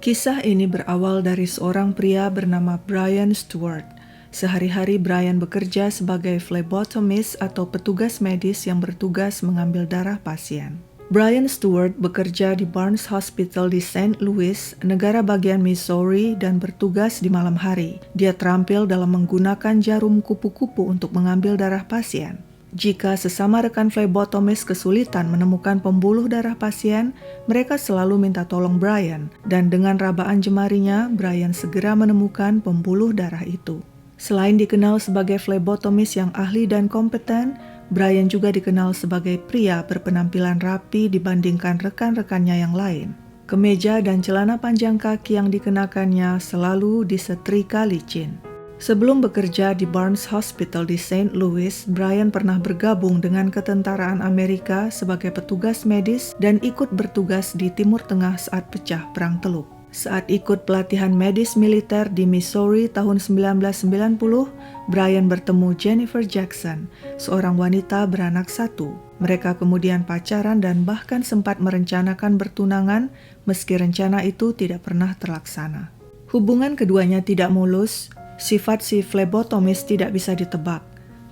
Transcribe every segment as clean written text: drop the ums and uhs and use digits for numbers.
Kisah ini berawal dari seorang pria bernama Brian Stewart. Sehari-hari Brian bekerja sebagai phlebotomist atau petugas medis yang bertugas mengambil darah pasien. Brian Stewart bekerja di Barnes Hospital di St. Louis, negara bagian Missouri, dan bertugas di malam hari. Dia terampil dalam menggunakan jarum kupu-kupu untuk mengambil darah pasien. Jika sesama rekan phlebotomist kesulitan menemukan pembuluh darah pasien, mereka selalu minta tolong Brian, dan dengan rabaan jemarinya, Brian segera menemukan pembuluh darah itu. Selain dikenal sebagai phlebotomist yang ahli dan kompeten, Brian juga dikenal sebagai pria berpenampilan rapi dibandingkan rekan-rekannya yang lain. Kemeja dan celana panjang kaki yang dikenakannya selalu disetrika licin. Sebelum bekerja di Barnes Hospital di St. Louis, Brian pernah bergabung dengan ketentaraan Amerika sebagai petugas medis dan ikut bertugas di Timur Tengah saat pecah Perang Teluk. Saat ikut pelatihan medis militer di Missouri tahun 1990, Brian bertemu Jennifer Jackson, seorang wanita beranak satu. Mereka kemudian pacaran dan bahkan sempat merencanakan bertunangan, meski rencana itu tidak pernah terlaksana. Hubungan keduanya tidak mulus. Sifat si phlebotomist tidak bisa ditebak.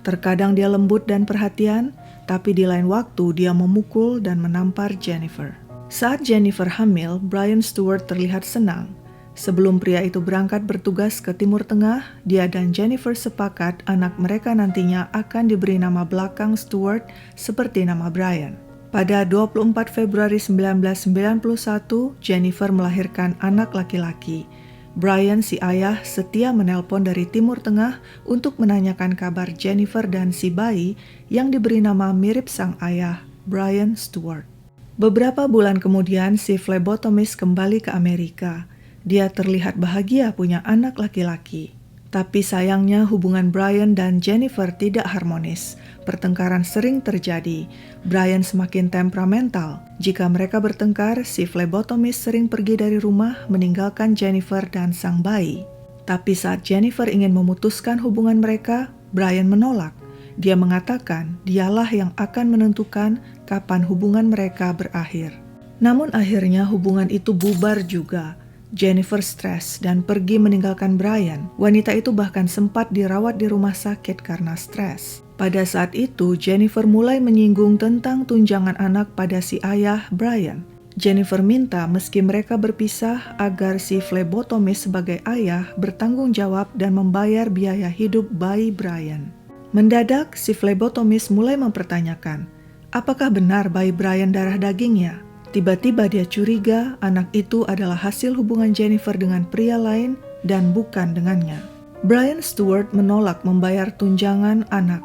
Terkadang dia lembut dan perhatian, tapi di lain waktu dia memukul dan menampar Jennifer. Saat Jennifer hamil, Brian Stewart terlihat senang. Sebelum pria itu berangkat bertugas ke Timur Tengah, dia dan Jennifer sepakat anak mereka nantinya akan diberi nama belakang Stewart seperti nama Brian. Pada 24 Februari 1991, Jennifer melahirkan anak laki-laki. Brian, si ayah, setia menelpon dari Timur Tengah untuk menanyakan kabar Jennifer dan si bayi yang diberi nama mirip sang ayah, Brian Stewart. Beberapa bulan kemudian, si phlebotomist kembali ke Amerika. Dia terlihat bahagia punya anak laki-laki. Tapi sayangnya hubungan Brian dan Jennifer tidak harmonis. Pertengkaran sering terjadi. Brian semakin temperamental. Jika mereka bertengkar, si phlebotomist sering pergi dari rumah meninggalkan Jennifer dan sang bayi. Tapi saat Jennifer ingin memutuskan hubungan mereka, Brian menolak. Dia mengatakan dialah yang akan menentukan kapan hubungan mereka berakhir. Namun akhirnya hubungan itu bubar juga. Jennifer stres dan pergi meninggalkan Brian. Wanita itu bahkan sempat dirawat di rumah sakit karena stres. Pada saat itu, Jennifer mulai menyinggung tentang tunjangan anak pada si ayah, Brian. Jennifer minta meski mereka berpisah agar si phlebotomist sebagai ayah bertanggung jawab dan membayar biaya hidup bayi Brian. Mendadak, si phlebotomist mulai mempertanyakan, apakah benar bayi Brian darah dagingnya? Tiba-tiba dia curiga anak itu adalah hasil hubungan Jennifer dengan pria lain dan bukan dengannya. Brian Stewart menolak membayar tunjangan anak.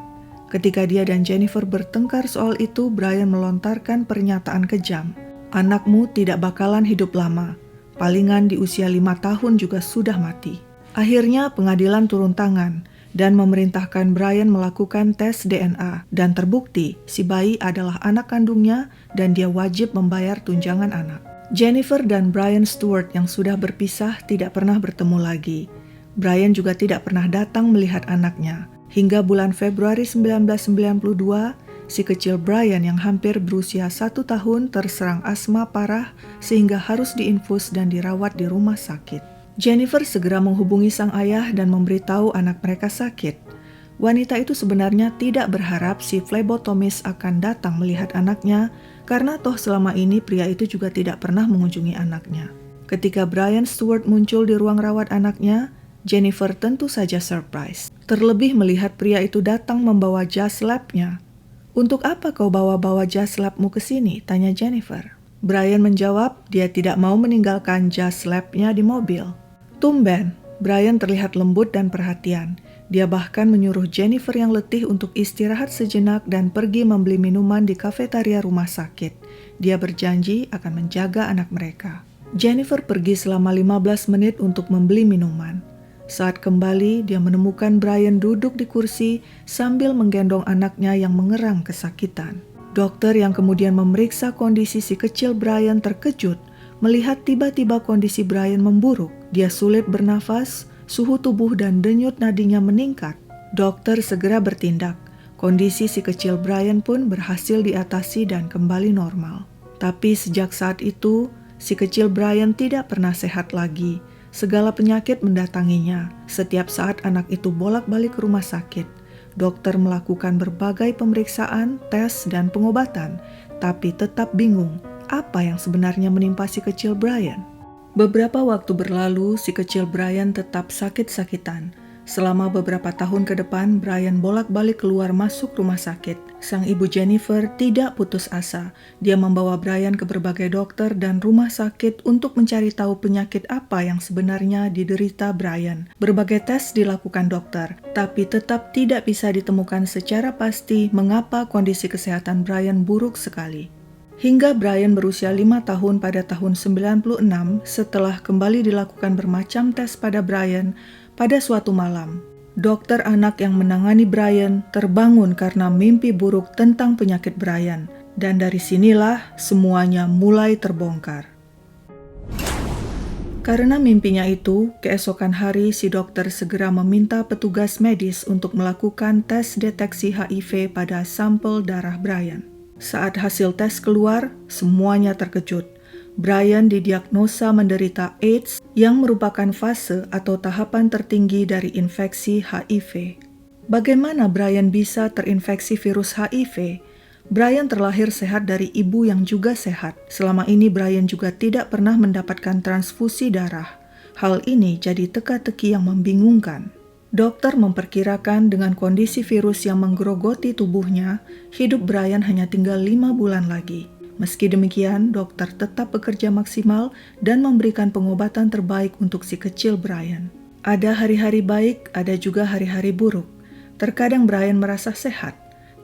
Ketika dia dan Jennifer bertengkar soal itu, Brian melontarkan pernyataan kejam. Anakmu tidak bakalan hidup lama. Palingan di usia 5 tahun juga sudah mati. Akhirnya pengadilan turun tangan dan memerintahkan Brian melakukan tes DNA, dan terbukti si bayi adalah anak kandungnya dan dia wajib membayar tunjangan anak. Jennifer dan Brian Stewart yang sudah berpisah tidak pernah bertemu lagi. Brian juga tidak pernah datang melihat anaknya. Hingga bulan Februari 1992, si kecil Brian yang hampir berusia 1 tahun terserang asma parah sehingga harus diinfus dan dirawat di rumah sakit. Jennifer segera menghubungi sang ayah dan memberitahu anak mereka sakit. Wanita itu sebenarnya tidak berharap si phlebotomist akan datang melihat anaknya, karena toh selama ini pria itu juga tidak pernah mengunjungi anaknya. Ketika Brian Stewart muncul di ruang rawat anaknya, Jennifer tentu saja surprise. Terlebih melihat pria itu datang membawa jas labnya. "Untuk apa kau bawa-bawa jas labmu ke sini?" tanya Jennifer. Brian menjawab dia tidak mau meninggalkan jas labnya di mobil. Tumben, Brian terlihat lembut dan perhatian. Dia bahkan menyuruh Jennifer yang letih untuk istirahat sejenak dan pergi membeli minuman di kafetaria rumah sakit. Dia berjanji akan menjaga anak mereka. Jennifer pergi selama 15 menit untuk membeli minuman. Saat kembali, dia menemukan Brian duduk di kursi sambil menggendong anaknya yang mengerang kesakitan. Dokter yang kemudian memeriksa kondisi si kecil Brian terkejut melihat tiba-tiba kondisi Brian memburuk. Dia sulit bernafas, suhu tubuh dan denyut nadinya meningkat. Dokter segera bertindak. Kondisi si kecil Brian pun berhasil diatasi dan kembali normal. Tapi sejak saat itu, Si kecil Brian tidak pernah sehat lagi. Segala penyakit mendatanginya. Setiap saat anak itu bolak-balik ke rumah sakit. Dokter melakukan berbagai pemeriksaan, tes, dan pengobatan, tapi tetap bingung apa yang sebenarnya menimpa si kecil Brian. Beberapa waktu berlalu, si kecil Brian tetap sakit-sakitan. Selama beberapa tahun ke depan, Brian bolak-balik keluar masuk rumah sakit. Sang ibu Jennifer tidak putus asa. Dia membawa Brian ke berbagai dokter dan rumah sakit untuk mencari tahu penyakit apa yang sebenarnya diderita Brian. Berbagai tes dilakukan dokter, tapi tetap tidak bisa ditemukan secara pasti mengapa kondisi kesehatan Brian buruk sekali. Hingga Brian berusia 5 tahun pada tahun 96, setelah kembali dilakukan bermacam tes pada Brian, pada suatu malam, dokter anak yang menangani Brian terbangun karena mimpi buruk tentang penyakit Brian, dan dari sinilah semuanya mulai terbongkar. Karena mimpinya itu, keesokan hari si dokter segera meminta petugas medis untuk melakukan tes deteksi HIV pada sampel darah Brian. Saat hasil tes keluar, semuanya terkejut. Brian didiagnosa menderita AIDS yang merupakan fase atau tahapan tertinggi dari infeksi HIV. Bagaimana Brian bisa terinfeksi virus HIV? Brian terlahir sehat dari ibu yang juga sehat. Selama ini Brian juga tidak pernah mendapatkan transfusi darah. Hal ini jadi teka-teki yang membingungkan. Dokter memperkirakan dengan kondisi virus yang menggerogoti tubuhnya, hidup Brian hanya tinggal 5 bulan lagi. Meski demikian, dokter tetap bekerja maksimal dan memberikan pengobatan terbaik untuk si kecil Brian. Ada hari-hari baik, ada juga hari-hari buruk. Terkadang Brian merasa sehat,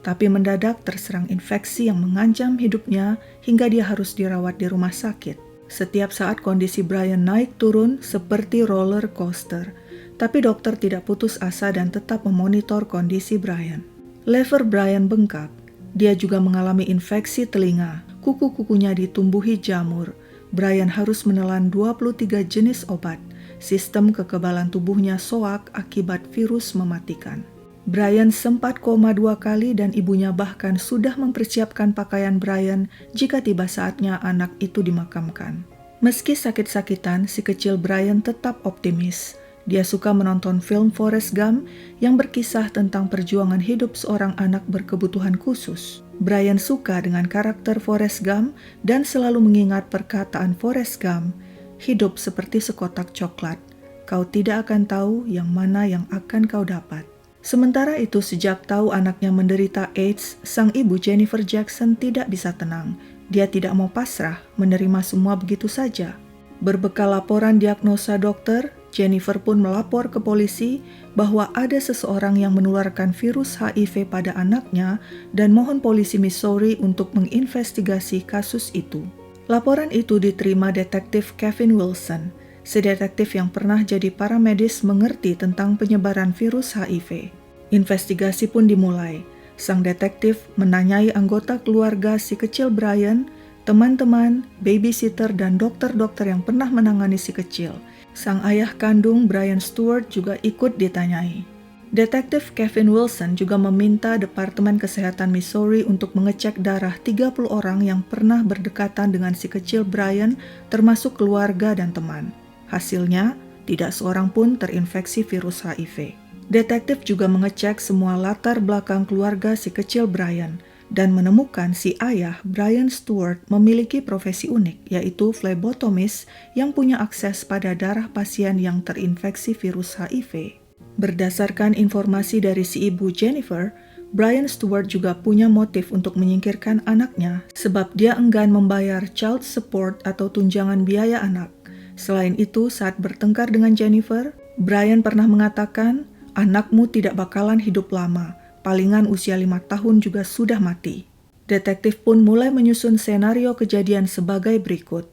tapi mendadak terserang infeksi yang mengancam hidupnya hingga dia harus dirawat di rumah sakit. Setiap saat kondisi Brian naik turun seperti roller coaster, tapi dokter tidak putus asa dan tetap memonitor kondisi Brian. Lever Brian bengkak. Dia juga mengalami infeksi telinga. Kuku-kukunya ditumbuhi jamur. Brian harus menelan 23 jenis obat. Sistem kekebalan tubuhnya soak akibat virus mematikan. Brian sempat koma 2 kali dan ibunya bahkan sudah mempersiapkan pakaian Brian jika tiba saatnya anak itu dimakamkan. Meski sakit-sakitan, si kecil Brian tetap optimis. Dia suka menonton film Forrest Gump yang berkisah tentang perjuangan hidup seorang anak berkebutuhan khusus. Brian suka dengan karakter Forrest Gump dan selalu mengingat perkataan Forrest Gump, "Hidup seperti sekotak coklat, kau tidak akan tahu yang mana yang akan kau dapat." Sementara itu, sejak tahu anaknya menderita AIDS, sang ibu Jennifer Jackson tidak bisa tenang. Dia tidak mau pasrah menerima semua begitu saja. Berbekal laporan diagnosa dokter, Jennifer pun melapor ke polisi bahwa ada seseorang yang menularkan virus HIV pada anaknya dan mohon polisi Missouri untuk menginvestigasi kasus itu. Laporan itu diterima detektif Kevin Wilson. Si detektif yang pernah jadi paramedis mengerti tentang penyebaran virus HIV. Investigasi pun dimulai. Sang detektif menanyai anggota keluarga si kecil Brian, teman-teman, babysitter, dan dokter-dokter yang pernah menangani si kecil. Sang ayah kandung Brian Stewart juga ikut ditanyai. Detektif Kevin Wilson juga meminta Departemen Kesehatan Missouri untuk mengecek darah 30 orang yang pernah berdekatan dengan si kecil Brian, termasuk keluarga dan teman. Hasilnya, tidak seorang pun terinfeksi virus HIV. Detektif juga mengecek semua latar belakang keluarga si kecil Brian dan menemukan si ayah Brian Stewart memiliki profesi unik, yaitu phlebotomist yang punya akses pada darah pasien yang terinfeksi virus HIV. Berdasarkan informasi dari si ibu Jennifer, Brian Stewart juga punya motif untuk menyingkirkan anaknya sebab dia enggan membayar child support atau tunjangan biaya anak. Selain itu, saat bertengkar dengan Jennifer, Brian pernah mengatakan, "Anakmu tidak bakalan hidup lama. Palingan usia 5 tahun juga sudah mati." Detektif pun mulai menyusun senario kejadian sebagai berikut.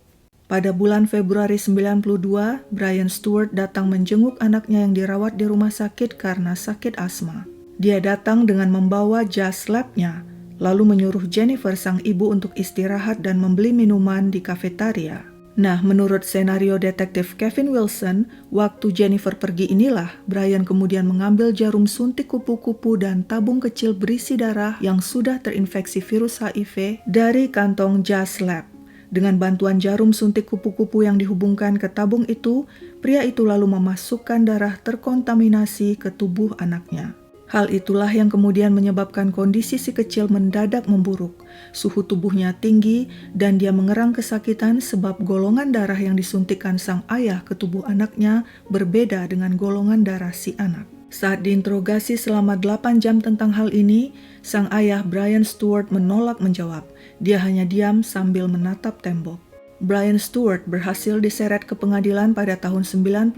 Pada bulan Februari 92, Brian Stewart datang menjenguk anaknya yang dirawat di rumah sakit karena sakit asma. Dia datang dengan membawa jas labnya, lalu menyuruh Jennifer sang ibu untuk istirahat dan membeli minuman di kafetaria. Nah, menurut senario detektif Kevin Wilson, waktu Jennifer pergi inilah Brian kemudian mengambil jarum suntik kupu-kupu dan tabung kecil berisi darah yang sudah terinfeksi virus HIV dari kantong jas lab. Dengan bantuan jarum suntik kupu-kupu yang dihubungkan ke tabung itu, pria itu lalu memasukkan darah terkontaminasi ke tubuh anaknya. Hal itulah yang kemudian menyebabkan kondisi si kecil mendadak memburuk. Suhu tubuhnya tinggi dan dia mengerang kesakitan sebab golongan darah yang disuntikkan sang ayah ke tubuh anaknya berbeda dengan golongan darah si anak. Saat diinterogasi selama 8 jam tentang hal ini, sang ayah Brian Stewart menolak menjawab. Dia hanya diam sambil menatap tembok. Brian Stewart berhasil diseret ke pengadilan pada tahun 98.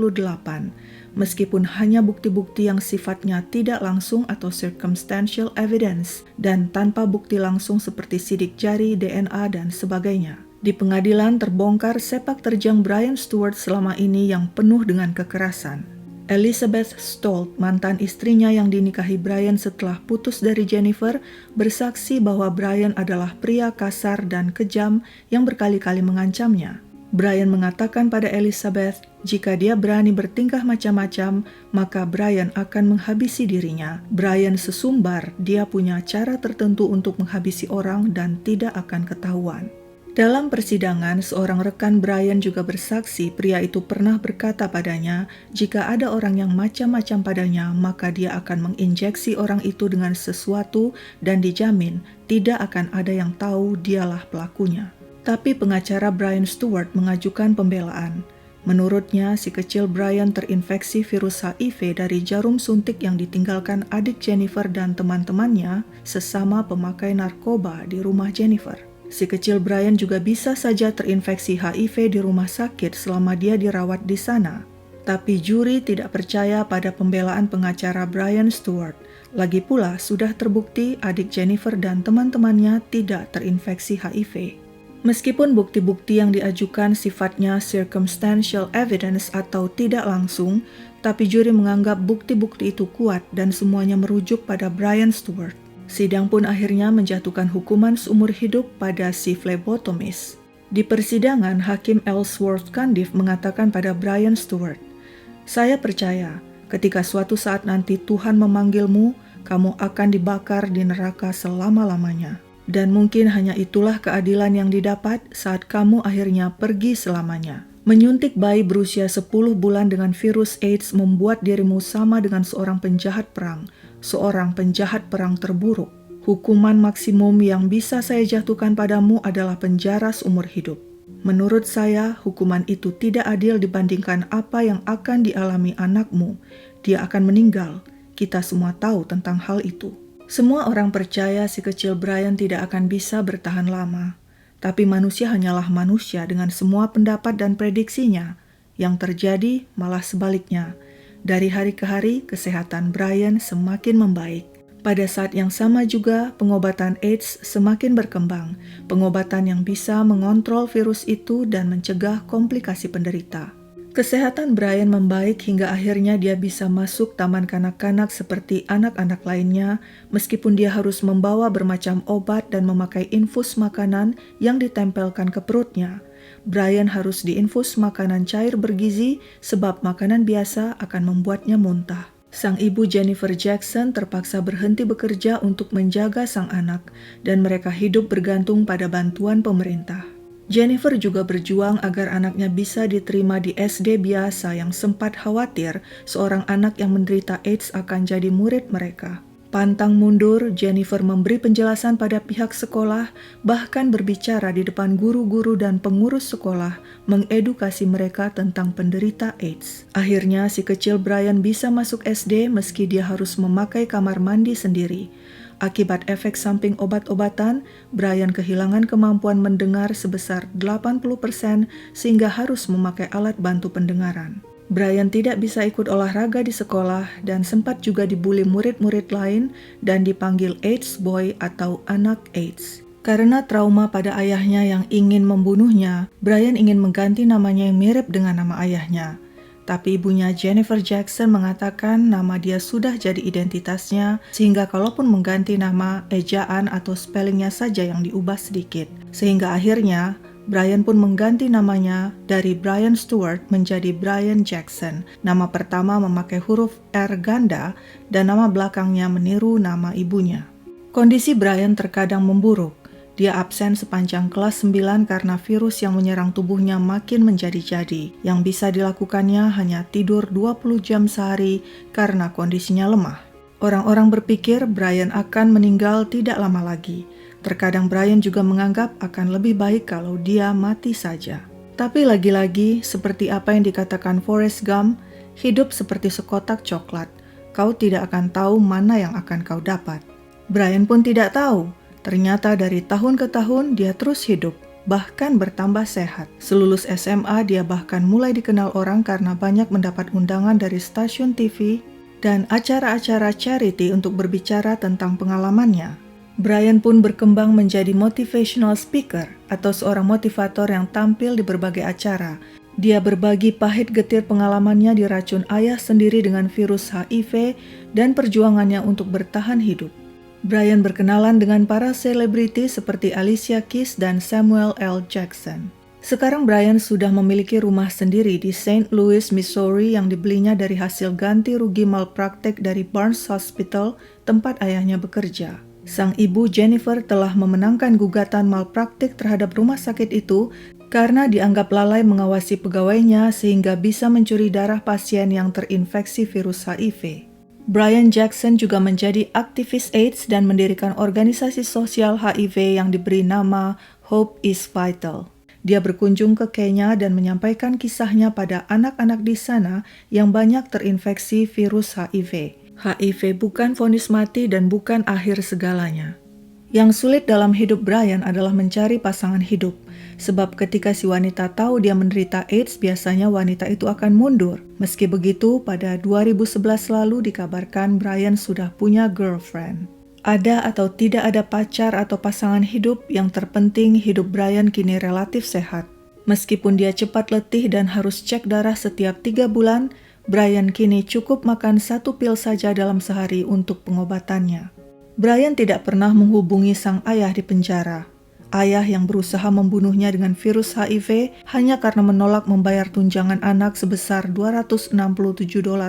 Meskipun hanya bukti-bukti yang sifatnya tidak langsung atau circumstantial evidence dan tanpa bukti langsung seperti sidik jari, DNA, dan sebagainya. Di pengadilan terbongkar sepak terjang Brian Stewart selama ini yang penuh dengan kekerasan. Elizabeth Stolt, mantan istrinya yang dinikahi Brian setelah putus dari Jennifer, bersaksi bahwa Brian adalah pria kasar dan kejam yang berkali-kali mengancamnya. Brian mengatakan pada Elizabeth, jika dia berani bertingkah macam-macam, maka Brian akan menghabisi dirinya. Brian sesumbar, dia punya cara tertentu untuk menghabisi orang dan tidak akan ketahuan. Dalam persidangan, seorang rekan Brian juga bersaksi pria itu pernah berkata padanya, jika ada orang yang macam-macam padanya, maka dia akan menginjeksi orang itu dengan sesuatu dan dijamin tidak akan ada yang tahu dialah pelakunya. Tapi pengacara Brian Stewart mengajukan pembelaan. Menurutnya, si kecil Brian terinfeksi virus HIV dari jarum suntik yang ditinggalkan adik Jennifer dan teman-temannya sesama pemakai narkoba di rumah Jennifer. Si kecil Brian juga bisa saja terinfeksi HIV di rumah sakit selama dia dirawat di sana. Tapi juri tidak percaya pada pembelaan pengacara Brian Stewart. Lagi pula, sudah terbukti adik Jennifer dan teman-temannya tidak terinfeksi HIV. Meskipun bukti-bukti yang diajukan sifatnya circumstantial evidence atau tidak langsung, tapi juri menganggap bukti-bukti itu kuat dan semuanya merujuk pada Brian Stewart. Sidang pun akhirnya menjatuhkan hukuman seumur hidup pada si phlebotomist. Di persidangan, Hakim Ellsworth Cundiff mengatakan pada Brian Stewart, "Saya percaya, ketika suatu saat nanti Tuhan memanggilmu, kamu akan dibakar di neraka selama-lamanya. Dan mungkin hanya itulah keadilan yang didapat saat kamu akhirnya pergi selamanya. Menyuntik bayi berusia 10 bulan dengan virus AIDS membuat dirimu sama dengan seorang penjahat perang terburuk. Hukuman maksimum yang bisa saya jatuhkan padamu adalah penjara seumur hidup. Menurut saya, hukuman itu tidak adil dibandingkan apa yang akan dialami anakmu. Dia akan meninggal. Kita semua tahu tentang hal itu." Semua orang percaya si kecil Brian tidak akan bisa bertahan lama. Tapi manusia hanyalah manusia dengan semua pendapat dan prediksinya. Yang terjadi malah sebaliknya. Dari hari ke hari, kesehatan Brian semakin membaik. Pada saat yang sama juga, pengobatan AIDS semakin berkembang. Pengobatan yang bisa mengontrol virus itu dan mencegah komplikasi penderita. Kesehatan Brian membaik hingga akhirnya dia bisa masuk taman kanak-kanak seperti anak-anak lainnya, meskipun dia harus membawa bermacam obat dan memakai infus makanan yang ditempelkan ke perutnya. Brian harus diinfus makanan cair bergizi sebab makanan biasa akan membuatnya muntah. Sang ibu Jennifer Jackson terpaksa berhenti bekerja untuk menjaga sang anak, dan mereka hidup bergantung pada bantuan pemerintah. Jennifer juga berjuang agar anaknya bisa diterima di SD biasa yang sempat khawatir seorang anak yang menderita AIDS akan jadi murid mereka. Pantang mundur, Jennifer memberi penjelasan pada pihak sekolah, bahkan berbicara di depan guru-guru dan pengurus sekolah, mengedukasi mereka tentang penderita AIDS. Akhirnya si kecil Brian bisa masuk SD meski dia harus memakai kamar mandi sendiri. Akibat efek samping obat-obatan, Brian kehilangan kemampuan mendengar sebesar 80% sehingga harus memakai alat bantu pendengaran. Brian tidak bisa ikut olahraga di sekolah dan sempat juga dibuli murid-murid lain dan dipanggil AIDS boy atau anak AIDS. Karena trauma pada ayahnya yang ingin membunuhnya, Brian ingin mengganti namanya yang mirip dengan nama ayahnya. Tapi ibunya Jennifer Jackson mengatakan nama dia sudah jadi identitasnya, sehingga kalaupun mengganti nama, ejaan atau spellingnya saja yang diubah sedikit. Sehingga akhirnya, Brian pun mengganti namanya dari Brian Stewart menjadi Brian Jackson. Nama pertama memakai huruf R ganda dan nama belakangnya meniru nama ibunya. Kondisi Brian terkadang memburuk. Dia absen sepanjang kelas 9 karena virus yang menyerang tubuhnya makin menjadi-jadi. Yang bisa dilakukannya hanya tidur 20 jam sehari karena kondisinya lemah. Orang-orang berpikir Brian akan meninggal tidak lama lagi. Terkadang Brian juga menganggap akan lebih baik kalau dia mati saja. Tapi lagi-lagi, seperti apa yang dikatakan Forrest Gump, hidup seperti sekotak coklat. Kau tidak akan tahu mana yang akan kau dapat. Brian pun tidak tahu. Ternyata dari tahun ke tahun dia terus hidup, bahkan bertambah sehat. Selulus SMA dia bahkan mulai dikenal orang karena banyak mendapat undangan dari stasiun TV dan acara-acara charity untuk berbicara tentang pengalamannya. Brian pun berkembang menjadi motivational speaker atau seorang motivator yang tampil di berbagai acara. Dia berbagi pahit getir pengalamannya diracun ayah sendiri dengan virus HIV dan perjuangannya untuk bertahan hidup. Brian berkenalan dengan para selebriti seperti Alicia Keys dan Samuel L. Jackson. Sekarang Brian sudah memiliki rumah sendiri di St. Louis, Missouri yang dibelinya dari hasil ganti rugi malpraktek dari Barnes Hospital, tempat ayahnya bekerja. Sang ibu Jennifer telah memenangkan gugatan malpraktik terhadap rumah sakit itu karena dianggap lalai mengawasi pegawainya sehingga bisa mencuri darah pasien yang terinfeksi virus HIV. Brian Jackson juga menjadi aktivis AIDS dan mendirikan organisasi sosial HIV yang diberi nama Hope is Vital. Dia berkunjung ke Kenya dan menyampaikan kisahnya pada anak-anak di sana yang banyak terinfeksi virus HIV. HIV bukan vonis mati dan bukan akhir segalanya. Yang sulit dalam hidup Brian adalah mencari pasangan hidup. Sebab ketika si wanita tahu dia menderita AIDS, biasanya wanita itu akan mundur. Meski begitu, pada 2011 lalu dikabarkan Brian sudah punya girlfriend. Ada atau tidak ada pacar atau pasangan hidup, yang terpenting hidup Brian kini relatif sehat. Meskipun dia cepat letih dan harus cek darah setiap 3 bulan, Brian kini cukup makan 1 pil saja dalam sehari untuk pengobatannya. Brian tidak pernah menghubungi sang ayah di penjara. Ayah yang berusaha membunuhnya dengan virus HIV hanya karena menolak membayar tunjangan anak sebesar $267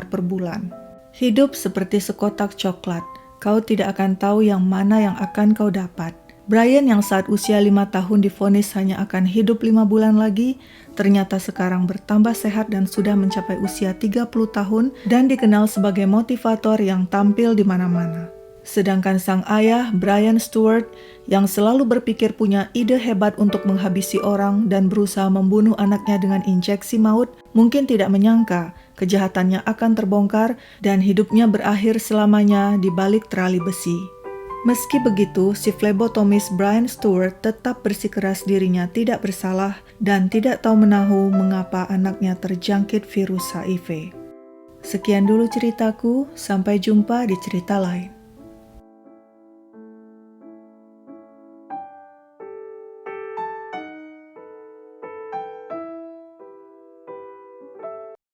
per bulan. Hidup seperti sekotak coklat. Kau tidak akan tahu yang mana yang akan kau dapat. Brian yang saat usia 5 tahun divonis hanya akan hidup 5 bulan lagi, ternyata sekarang bertambah sehat dan sudah mencapai usia 30 tahun dan dikenal sebagai motivator yang tampil di mana-mana. Sedangkan sang ayah, Brian Stewart, yang selalu berpikir punya ide hebat untuk menghabisi orang dan berusaha membunuh anaknya dengan injeksi maut, mungkin tidak menyangka kejahatannya akan terbongkar dan hidupnya berakhir selamanya di balik terali besi. Meski begitu, si phlebotomist Brian Stewart tetap bersikeras dirinya tidak bersalah dan tidak tahu menahu mengapa anaknya terjangkit virus HIV. Sekian dulu ceritaku, sampai jumpa di cerita lain.